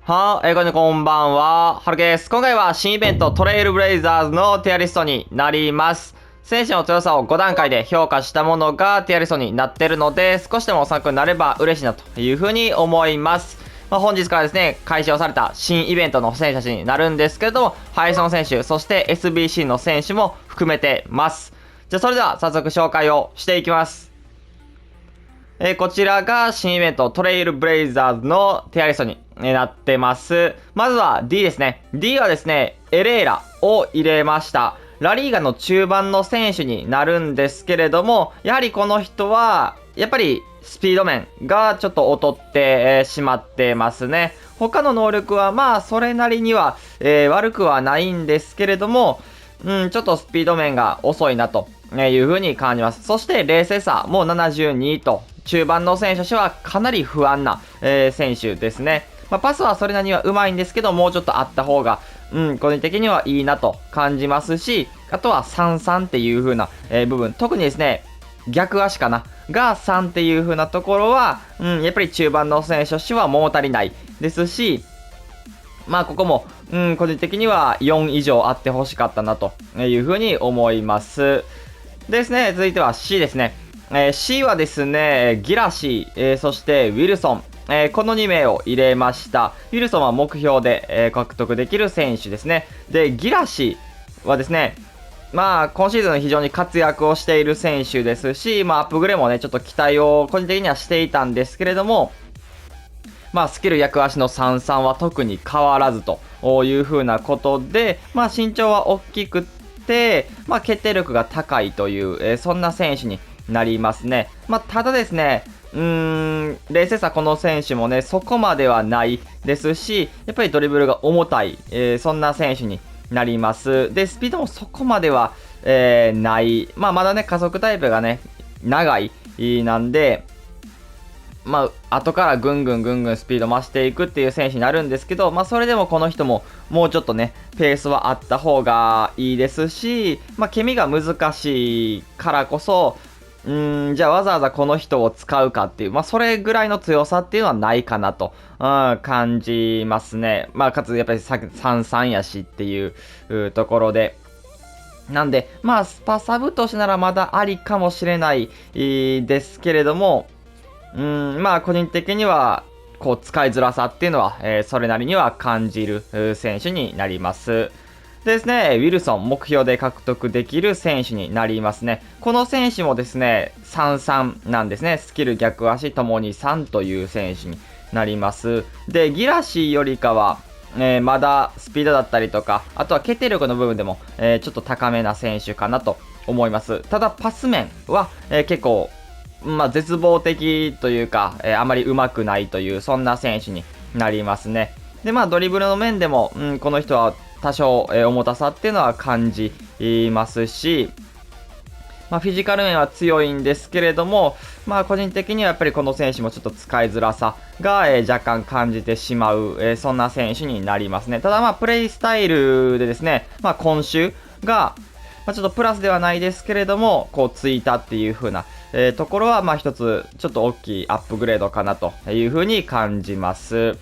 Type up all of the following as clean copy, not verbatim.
こんばんは。はるけです。今回は新イベントトレイルブレイザーズのティアリストになります。選手の強さを5段階で評価したものがティアリストになってるので、少しでも参考になれば嬉しいなというふうに思います。本日からですね、開始をされた新イベントの選手たちになるんですけれども、ハイソン選手、そして SBC の選手も含めてます。じゃあそれでは早速紹介をしていきます。こちらが新イベントトレイルブレイザーズのティアリストになってます。まずは D ですね。D はですね、エレーラを入れました。ラリーガの中盤の選手になるんですけれども、やはりこの人は、やっぱりスピード面がちょっと劣ってしまってますね。他の能力はまあそれなりには、悪くはないんですけれども、ちょっとスピード面が遅いなという風に感じます。そして冷静さも72と、中盤の選手としてはかなり不安な、選手ですね。パスはそれなりには上手いんですけど、もうちょっとあった方が、個人的にはいいなと感じますし、あとは3-3っていう風な、部分、特にですね、逆足かなが3っていう風なところは、やっぱり中盤の選手としては物足りないですし、ここも、個人的には4以上あってほしかったなという風に思います。ですね、続いては C ですね。C はですね、ギラシー、そしてウィルソン、この2名を入れました。ウィルソンは目標で、獲得できる選手ですね。で、ギラシーはですね、今シーズン非常に活躍をしている選手ですし、アップグレーもね、ちょっと期待を個人的にはしていたんですけれども、スキル逆足の33は特に変わらずという風なことで、身長は大きくて、決定力が高いという、そんな選手になりますね。ただですね、冷静さこの選手もね、そこまではないですし、やっぱりドリブルが重たい、そんな選手になります。で、スピードもそこまでは、ない。まだね、加速タイプがね、長いなんで、後からぐんぐんスピード増していくっていう選手になるんですけど、それでもこの人ももうちょっとね、ペースはあった方がいいですし、ケミが難しいからこそ、じゃあわざわざこの人を使うかっていう、それぐらいの強さっていうのはないかなと、感じますね。かつやっぱり3-3やしっていうところで。なんで、スパサブとしてならまだありかもしれないですけれども、個人的には、使いづらさっていうのは、それなりには感じる選手になります。でですね、ウィルソン、目標で獲得できる選手になりますね。この選手もですね、3-3なんですね。スキル逆足ともに3という選手になります。で、ギラシーよりかは、まだスピードだったりとか、あとは決定力の部分でも、ちょっと高めな選手かなと思います。ただ、パス面は、結構、絶望的というか、あまり上手くないという、そんな選手になりますね。で、ドリブルの面でも、この人は多少、重たさっていうのは感じますし、フィジカル面は強いんですけれども、個人的にはやっぱりこの選手もちょっと使いづらさが、若干感じてしまう、そんな選手になりますね。ただプレイスタイルでですね、今週が、ちょっとプラスではないですけれども、ついたっていう風な、ところは、一つ、ちょっと大きいアップグレードかなという風に感じます。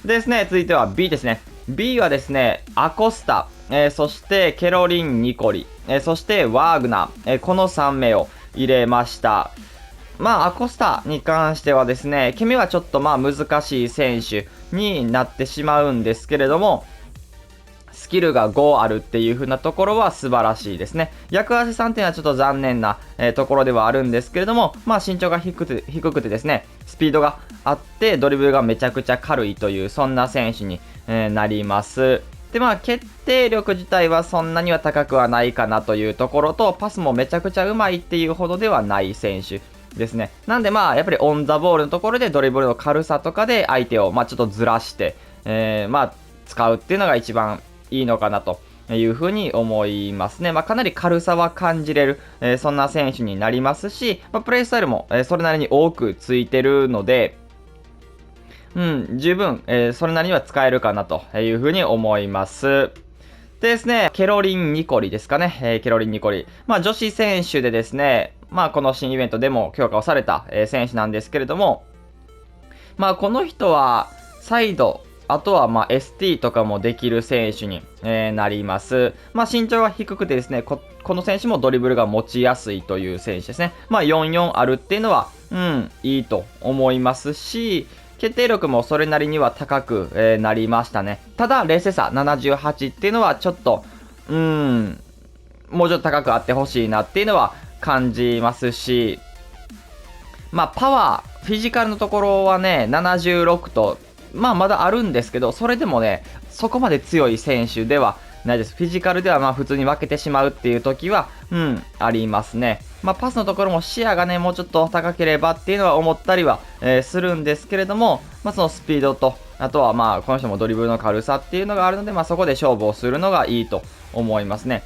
でですね、続いては B ですね。B はですね、アコスタ、そしてケロリン・ニコリ、そしてワーグナー、この3名を入れました。アコスタに関してはですね、ケミはちょっと難しい選手になってしまうんですけれども、スキルが5あるっていう風なところは素晴らしいですね。逆足さんっていうのはちょっと残念な、ところではあるんですけれども、身長が低くてですね、スピードがあってドリブルがめちゃくちゃ軽いという、そんな選手に、なります。で、決定力自体はそんなには高くはないかなというところと、パスもめちゃくちゃうまいっていうほどではない選手ですね。なんでやっぱりオンザボールのところでドリブルの軽さとかで相手をちょっとずらして、使うっていうのが一番いいのかなというふうに思いますね。かなり軽さは感じれる、そんな選手になりますし、プレイスタイルも、それなりに多くついてるので、十分、それなりには使えるかなというふうに思います。でですね、ケロリン・ニコリですかね。ケロリン・ニコリ。女子選手でですね、この新イベントでも強化をされた、選手なんですけれども、この人は、サイドあとはST とかもできる選手に、なります。身長が低くてですね、この選手もドリブルが持ちやすいという選手ですね。44あるっていうのは、いいと思いますし、決定力もそれなりには高く、なりましたね。ただ、冷静さ78っていうのはちょっと、もうちょっと高くあってほしいなっていうのは感じますし、パワー、フィジカルのところはね、76と、まだあるんですけど、それでもね、そこまで強い選手ではないです。フィジカルでは普通に負けてしまうっていう時は、ありますね。パスのところも視野がね、もうちょっと高ければっていうのは思ったりは、するんですけれども、そのスピードと、あとはこの人もドリブルの軽さっていうのがあるので、そこで勝負をするのがいいと思いますね。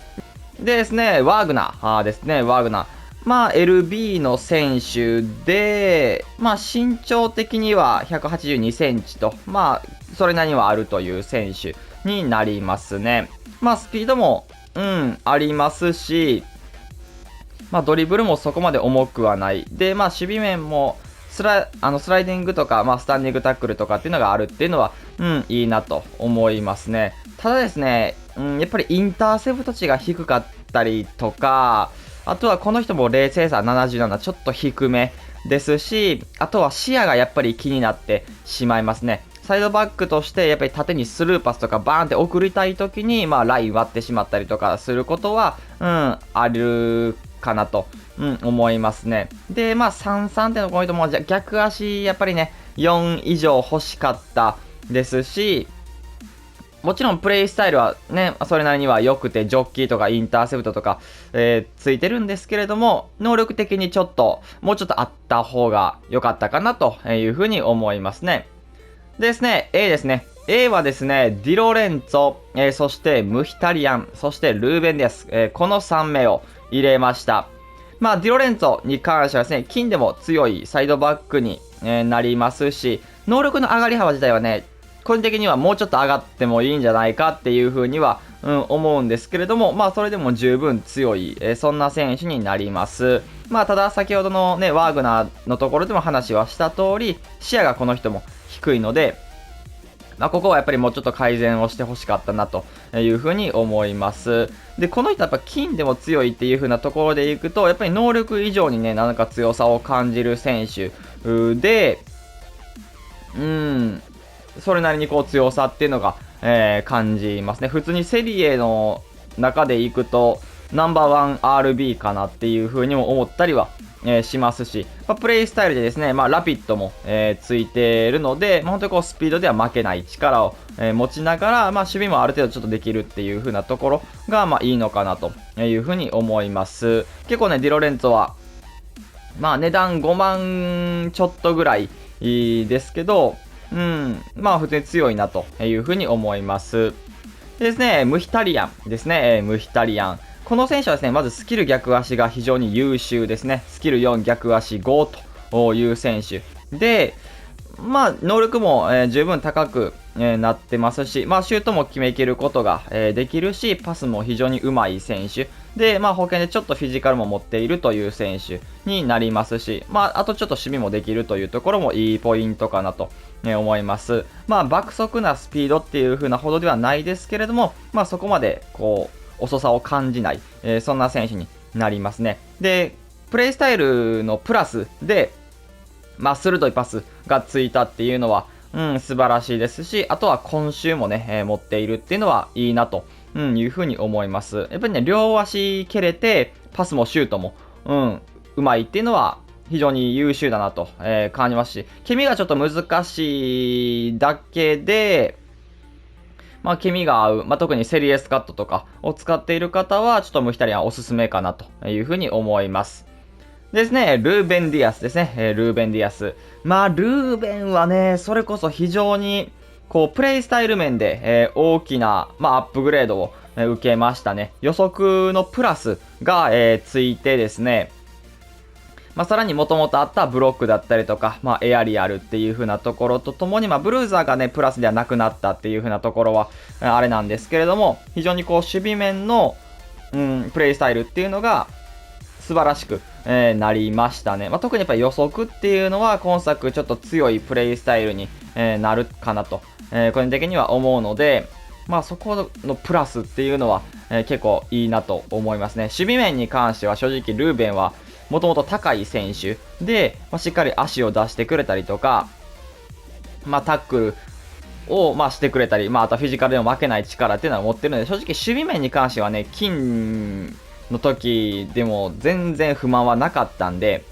でですね、ワーグナーですね、ワーグナー。LB の選手で、身長的には182センチと、それなりにはあるという選手になりますね。スピードも、ありますし、ドリブルもそこまで重くはない。で、守備面も、スライディングとか、スタンディングタックルとかっていうのがあるっていうのは、いいなと思いますね。ただですね、やっぱりインターセプト値が低かったりとか、あとはこの人も冷静さ77、ちょっと低めですし、あとは視野がやっぱり気になってしまいますね。サイドバックとしてやっぱり縦にスルーパスとかバーンって送りたい時に、ライン割ってしまったりとかすることは、あるかなと、思いますね。で、33点のこの人も逆足、やっぱりね、4以上欲しかったですし、もちろんプレイスタイルはね、それなりには良くて、ジョッキーとかインターセプトとか、ついてるんですけれども、能力的にちょっと、もうちょっとあった方が良かったかなというふうに思いますね。ですね、A ですね。A はですね、ディロレンツォ、そしてムヒタリアン、そしてルーベンです。この3名を入れました。ディロレンツォに関してはですね、金でも強いサイドバックに、なりますし、能力の上がり幅自体はね、個人的にはもうちょっと上がってもいいんじゃないかっていうふうには、思うんですけれども、それでも十分強い、そんな選手になります。ただ先ほどのね、ワーグナーのところでも話はした通り、視野がこの人も低いので、ここはやっぱりもうちょっと改善をしてほしかったなというふうに思います。で、この人はやっぱ金でも強いっていうふうなところでいくと、やっぱり能力以上にね、なんか強さを感じる選手で、それなりにこう強さっていうのが、感じますね。普通にセリエの中でいくと、ナンバーワン RB かなっていう風にも思ったりは、しますし、プレイスタイルでですね、ラピッドも、ついているので、本当にこうスピードでは負けない力を、持ちながら、守備もある程度ちょっとできるっていう風なところが、いいのかなという風に思います。結構ね、ディロレンツォは、値段5万ちょっとぐらいですけど、普通に強いなというふうに思います。でですね、ムヒタリアンですね、ムヒタリアン。この選手はですね、まずスキル逆足が非常に優秀ですね。スキル4逆足5という選手。で、能力も、十分高く、なってますし、シュートも決めきることが、できるし、パスも非常に上手い選手。で、保険でちょっとフィジカルも持っているという選手になりますし、あとちょっと守備もできるというところもいいポイントかなと、思います。爆速なスピードっていう風なほどではないですけれども、そこまで、こう、遅さを感じない、そんな選手になりますね。で、プレイスタイルのプラスで、鋭いパスがついたっていうのは、素晴らしいですし、あとは今週もね、持っているっていうのはいいなと、いうふうに思います。やっぱりね、両足蹴れて、パスもシュートも、うまいっていうのは、非常に優秀だなと、感じますし、ケミがちょっと難しいだけで、ケミが合う、特にセリエスカットとかを使っている方は、ちょっとムヒタリアンおすすめかなというふうに思います。ですね、ルーベン・ディアスですね、ルーベン・ディアス。ルーベンはね、それこそ非常に、こう、プレイスタイル面で、大きな、アップグレードを、受けましたね。予測のプラスが、ついてですね、さらにもともとあったブロックだったりとか、エアリアルっていう風なところとともに、ブルーザーがね、プラスではなくなったっていう風なところは、あれなんですけれども、非常にこう、守備面の、プレイスタイルっていうのが、素晴らしく、なりましたね。特にやっぱり予測っていうのは今作ちょっと強いプレイスタイルに、なるかなと、個人的には思うので、そこのプラスっていうのは、結構いいなと思いますね。守備面に関しては正直ルーベンはもともと高い選手で、しっかり足を出してくれたりとか、タックルを、してくれたり、あとはフィジカルでも負けない力っていうのは持ってるので、正直守備面に関してはね、金の時でも全然不満はなかったんで、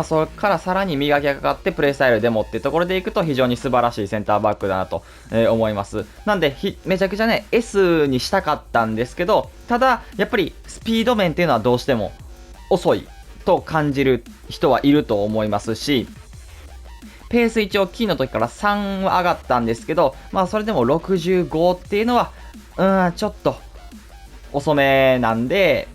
それからさらに磨きがかかってプレイスタイルでもっていうところでいくと非常に素晴らしいセンターバックだなと、思います。なんでめちゃくちゃね S にしたかったんですけど、ただやっぱりスピード面っていうのはどうしても遅いと感じる人はいると思いますし、ペース一応キーの時から3は上がったんですけど、それでも65っていうのはちょっと遅めなんで、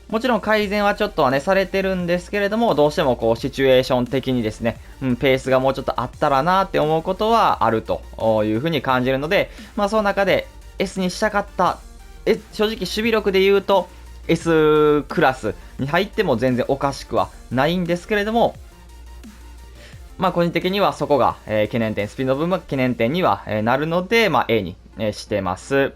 もちろん改善はちょっとはね、されてるんですけれども、どうしてもこう、シチュエーション的にですね、ペースがもうちょっとあったらなって思うことはあるというふうに感じるので、その中で S にしたかった、正直守備力で言うと、S クラスに入っても全然おかしくはないんですけれども、個人的にはそこが、懸念点、スピード分は懸念点には、なるので、A に、してます。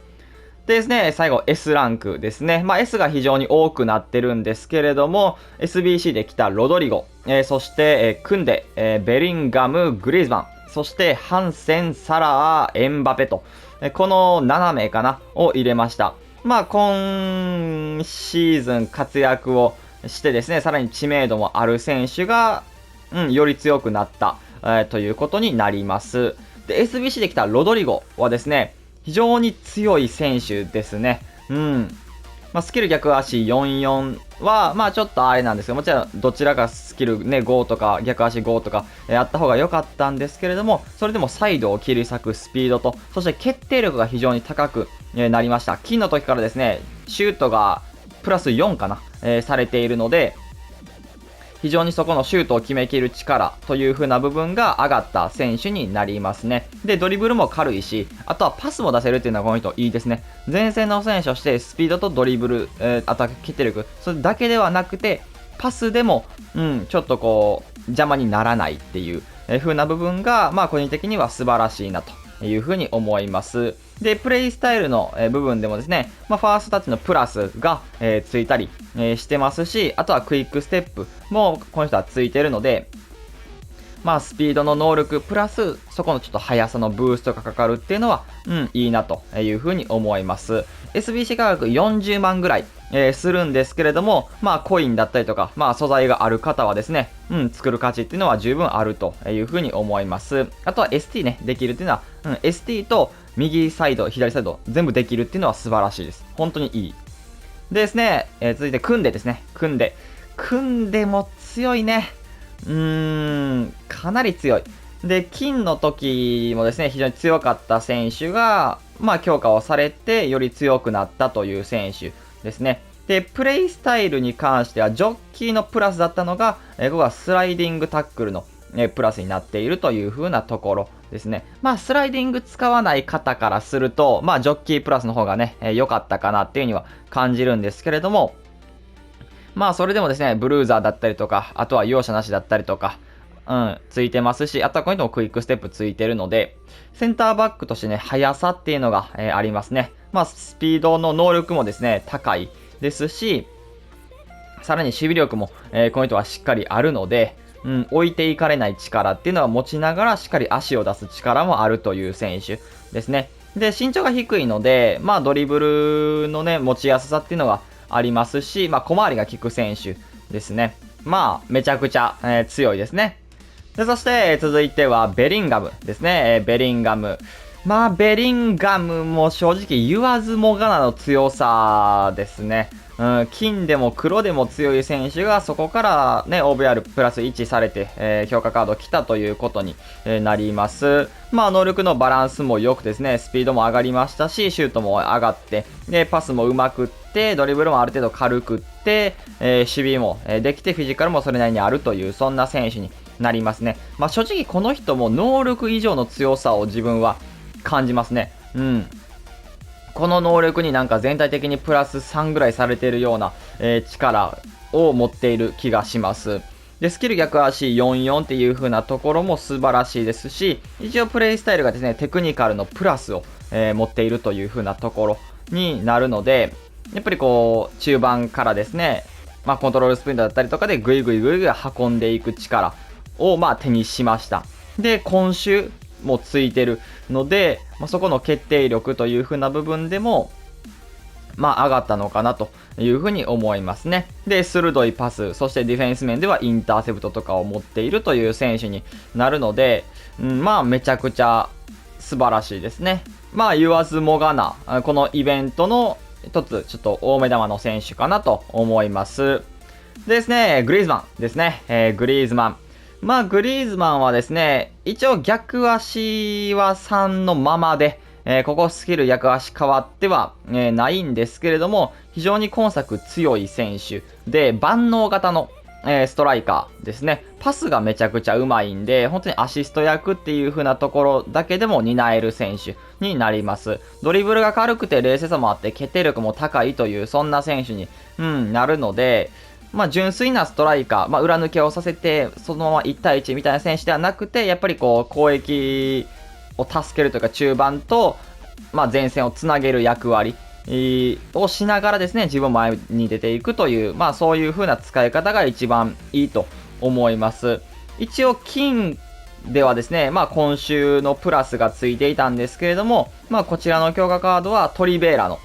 でですね、最後 S ランクですね。S が非常に多くなってるんですけれども、SBC で来たロドリゴ、そして、クンデ、ベリンガム、グリーズマン、そしてハンセン、サラー、エンバペと、この7名かな、を入れました。今シーズン活躍をしてですね、さらに知名度もある選手が、より強くなった、ということになります。で、SBC で来たロドリゴはですね、非常に強い選手ですね。スキル逆足44は、ちょっとあれなんですけど、もちろんどちらかスキルね、5とか逆足5とかやった方が良かったんですけれども、それでもサイドを切り裂くスピードと、そして決定力が非常に高くなりました。金の時からですね、シュートがプラス4かな、されているので、非常にそこのシュートを決めきる力という風な部分が上がった選手になりますね。で、ドリブルも軽いし、あとはパスも出せるっていうのはこの人いいですね。前線の選手としてスピードとドリブル、あとは決定力、それだけではなくて、パスでも、ちょっとこう、邪魔にならないっていう風な部分が、個人的には素晴らしいなという風に思います。で、プレイスタイルの部分でもですね、ファーストタッチのプラスがついたりしてますし、あとはクイックステップもこの人はついてるので、スピードの能力プラスそこのちょっと速さのブーストがかかるっていうのは、いいなというふうに思います。SBC 価格40万ぐらい、するんですけれども、コインだったりとか、素材がある方はですね、作る価値っていうのは十分あるというふうに思います。あとは ST ね、できるっていうのは、ST と右サイド、左サイド、全部できるっていうのは素晴らしいです。本当にいい。でですね、続いて、クンデですね。クンデも強いね。かなり強い。で、金の時もですね、非常に強かった選手が、強化をされて、より強くなったという選手ですね。で、プレイスタイルに関しては、ジョッキーのプラスだったのが、ここがスライディングタックルの、プラスになっているという風なところですね。スライディング使わない方からすると、ジョッキープラスの方がね、良かったかなっていうには感じるんですけれども、それでもですね、ブルーザーだったりとか、あとは容赦なしだったりとか、ついてますし、あとはこういうのもクイックステップついてるので、センターバックとしてね、速さっていうのが、ありますね。スピードの能力もですね、高いですし、さらに守備力も、この人はしっかりあるので、置いていかれない力っていうのは持ちながらしっかり足を出す力もあるという選手ですね。で、身長が低いので、ドリブルのね、持ちやすさっていうのがありますし、小回りが効く選手ですね。めちゃくちゃ、強いですね。で、そして、続いてはベリンガムですね。ベリンガム。ベリンガムも正直言わずもがなの強さですね。金でも黒でも強い選手がそこからね、OVR プラス1されて、評価カード来たということに、なります。能力のバランスも良くですね、スピードも上がりましたし、シュートも上がって、で、パスも上手くって、ドリブルもある程度軽くって、守備もできて、フィジカルもそれなりにあるという、そんな選手になりますね。正直この人も能力以上の強さを自分は感じますね。この能力になんか全体的にプラス3ぐらいされているような、力を持っている気がします。で、スキル逆足44っていう風なところも素晴らしいですし、一応プレイスタイルがですね、テクニカルのプラスを、持っているという風なところになるので、やっぱりこう、中盤からですね、コントロールスプリントだったりとかでグイグイ運んでいく力を手にしました。で、今週もついてるので、そこの決定力という風な部分でも、上がったのかなというふうに思いますね。で、鋭いパス、そしてディフェンス面ではインターセプトとかを持っているという選手になるので、めちゃくちゃ素晴らしいですね。言わずもがな、このイベントの一つ、ちょっと大目玉の選手かなと思います。でですね、グリーズマンですね。グリーズマン。グリーズマンはですね、一応逆足は3のままで、ここスキル逆足変わっては、ないんですけれども、非常に今作強い選手で、万能型の、ストライカーですね。パスがめちゃくちゃうまいんで、本当にアシスト役っていう風なところだけでも担える選手になります。ドリブルが軽くて冷静さもあって決定力も高いという、そんな選手に、なるので、純粋なストライカー、裏抜けをさせて、そのまま1対1みたいな選手ではなくて、やっぱりこう、攻撃を助けるというか、中盤と、前線をつなげる役割をしながらですね、自分前に出ていくという、そういう風な使い方が一番いいと思います。一応、金ではですね、今週のプラスがついていたんですけれども、こちらの強化カードはトリベーラの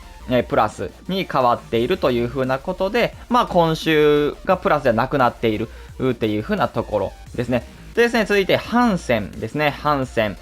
プラスに変わっているという風なことで、今週がプラスではなくなっているっていう風なところですね。でですね、続いてハンセンですね、ハンセン。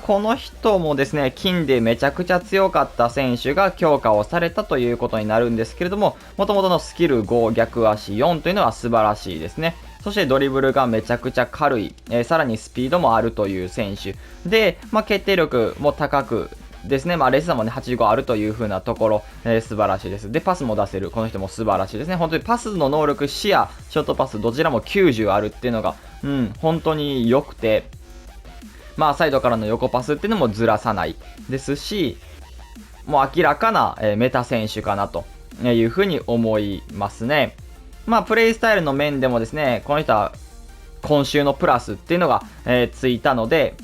この人もですね、金でめちゃくちゃ強かった選手が強化をされたということになるんですけれども、元々のスキル5、逆足4というのは素晴らしいですね。そしてドリブルがめちゃくちゃ軽い、さらにスピードもあるという選手。で、決定力も高く、ですね。レスさもね、85あるという風なところ、素晴らしいです。で、パスも出せる。この人も素晴らしいですね。本当にパスの能力、視野、ショートパス、どちらも90あるっていうのが、本当に良くて、サイドからの横パスっていうのもずらさないですし、もう明らかな、メタ選手かなという風に思いますね。プレイスタイルの面でもですね、この人は今週のプラスっていうのが、ついたので、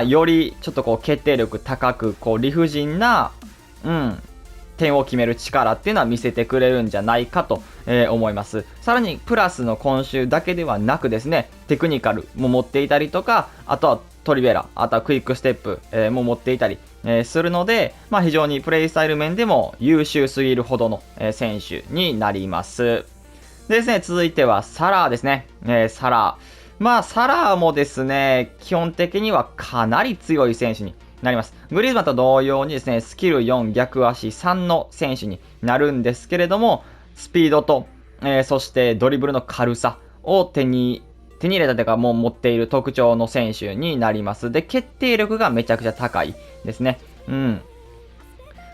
よりちょっとこう決定力高く、こう理不尽な、点を決める力っていうのは見せてくれるんじゃないかと、思います。さらにプラスの今週だけではなくですね、テクニカルも持っていたりとか、あとはトリベラ、あとはクイックステップ、も持っていたり、するので、非常にプレイスタイル面でも優秀すぎるほどの、選手になります。でですね、続いてはサラーですね。サラー。サラーもですね、基本的にはかなり強い選手になります。グリーズマンと同様にですね、スキル4、逆足3の選手になるんですけれども、スピードと、そしてドリブルの軽さを手に入れたというか、もう持っている特徴の選手になります。で、決定力がめちゃくちゃ高いですね。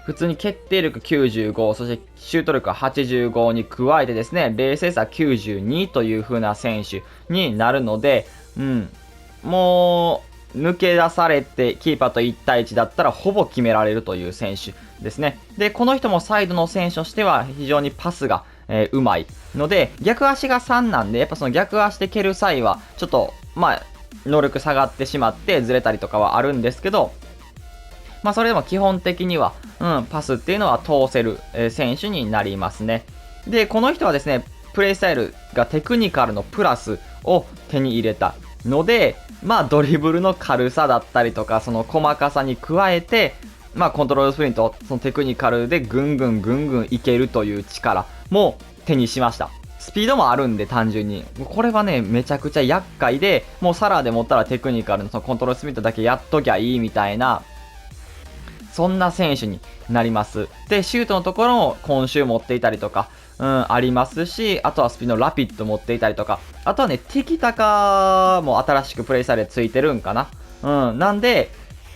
普通に決定力95、そしてシュート力85に加えてですね、冷静さ92という風な選手になるので、もう抜け出されてキーパーと1対1だったらほぼ決められるという選手ですね。で、この人もサイドの選手としては非常にパスがうまいので、逆足が3なんで、やっぱその逆足で蹴る際は、ちょっと、能力下がってしまってずれたりとかはあるんですけど、それでも基本的には、パスっていうのは通せる、選手になりますね。で、この人はですね、プレイスタイルがテクニカルのプラスを手に入れたので、ドリブルの軽さだったりとか、その細かさに加えて、コントロールスプリント、そのテクニカルでぐんぐんいけるという力も手にしました。スピードもあるんで単純に。これはね、めちゃくちゃ厄介で、もうサラーで持ったらテクニカルのそのコントロールスプリントだけやっときゃいいみたいな、そんな選手になります。で、シュートのところも今週持っていたりとか、ありますし、あとはスピードラピッド持っていたりとか、あとはね、ティキタカも新しくプレイスタイルでついてるんかな。なんで、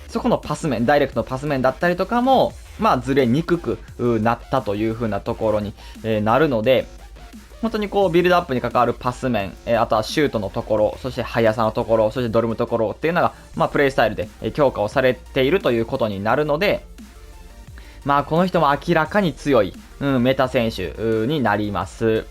そこのパス面、ダイレクトのパス面だったりとかも、ずれにくくなったという風なところに、なるので、本当にこうビルドアップに関わるパス面、あとはシュートのところ、そして速さのところ、そしてドルムところっていうのが、プレイスタイルで強化をされているということになるので、まあこの人も明らかに強い、メタ選手になります。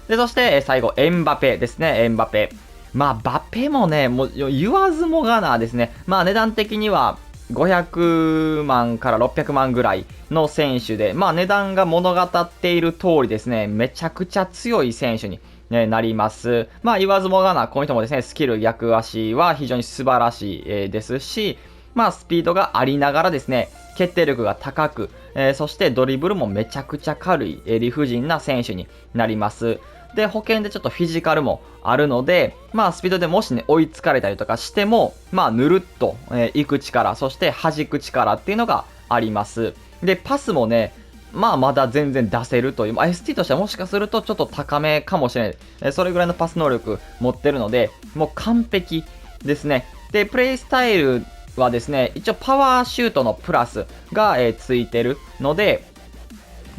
で、そして最後、エンバペですね、エンバペ。まあ、バペもね、もう言わずもがなですね。まあ値段的には500万から600万ぐらいの選手で、まあ値段が物語っている通りですね、めちゃくちゃ強い選手になります。まあ言わずもがな、この人もですね、スキル逆足は非常に素晴らしいですし、まあスピードがありながらですね、決定力が高く、そしてドリブルもめちゃくちゃ軽い、理不尽な選手になります。で、保険でちょっとフィジカルもあるので、まあスピードでもしね、追いつかれたりとかしても、まあぬるっと、行く力、そして弾く力っていうのがあります。で、パスもね、まあまだ全然出せるという、まあ、ST としてはもしかするとちょっと高めかもしれない。それぐらいのパス能力持ってるので、もう完璧ですね。で、プレイスタイルはですね、一応パワーシュートのプラスが、ついてるので、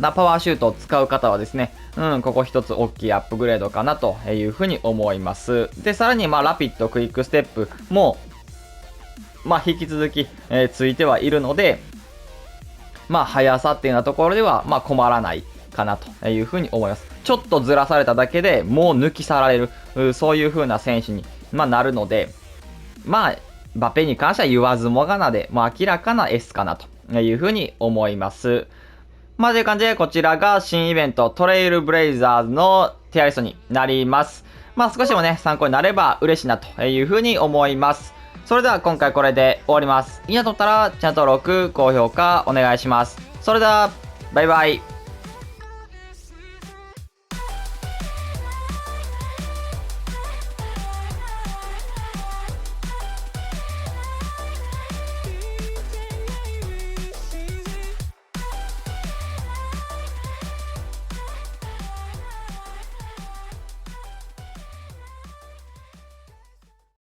パワーシュートを使う方はですね、ここ一つ大きいアップグレードかなというふうに思います。で、さらに、ラピッド、クイックステップも、引き続き、ついてはいるので、速さっていうようなところでは、困らないかなというふうに思います。ちょっとずらされただけでもう抜き去られる、そういう風な選手に、なるので、バペに関しては言わずもがなで、明らかな S かなというふうに思います。という感じで、こちらが新イベント、トレイルブレイザーズのティアリストになります。少しでもね、参考になれば嬉しいなというふうに思います。それでは今回これで終わります。いいなと思ったら、チャンネル登録、高評価お願いします。それでは、バイバイ。